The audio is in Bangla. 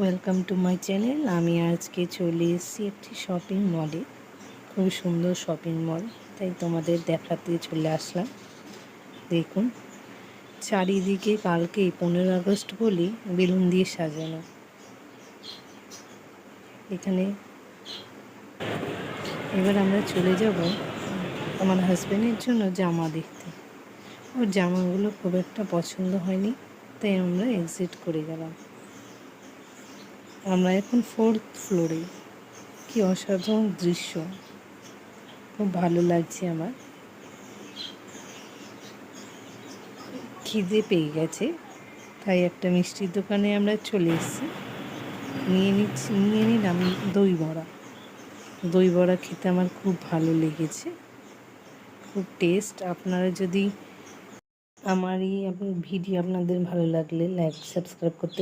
Welcome to my channel. আমি আজকে চলে এসেছি একটি শপিং মলে। খুব সুন্দর শপিং মল, তাই তোমাদের দেখাতে চলে আসলাম। দেখুন, চারিদিকে কালকে 15 আগস্ট বলে বেলুন দিয়ে সাজানো। এখানে এবার আমরা চলে যাব আমার হাজব্যান্ডের জন্য জামা দেখতে। ওর জামাগুলো খুব একটা পছন্দ হয়নি, তাই আমরা এক্সিট করে গেলাম। আমরা এখন 4th ফ্লোরে। কি অসাধারণ দৃশ্য, খুব ভালো লাগছে আমার। খিদে পেয়ে গেছে, তাই একটা মিষ্টির দোকানে আমরা চলে এসেছি। নিয়ে নিলাম দই বড়া। দই বড়া খেতে আমার খুব ভালো লেগেছে, খুব টেস্ট। আপনারা যদি আমার এই ভিডিও আপনাদের ভালো লাগলে লাইক সাবস্ক্রাইব করতে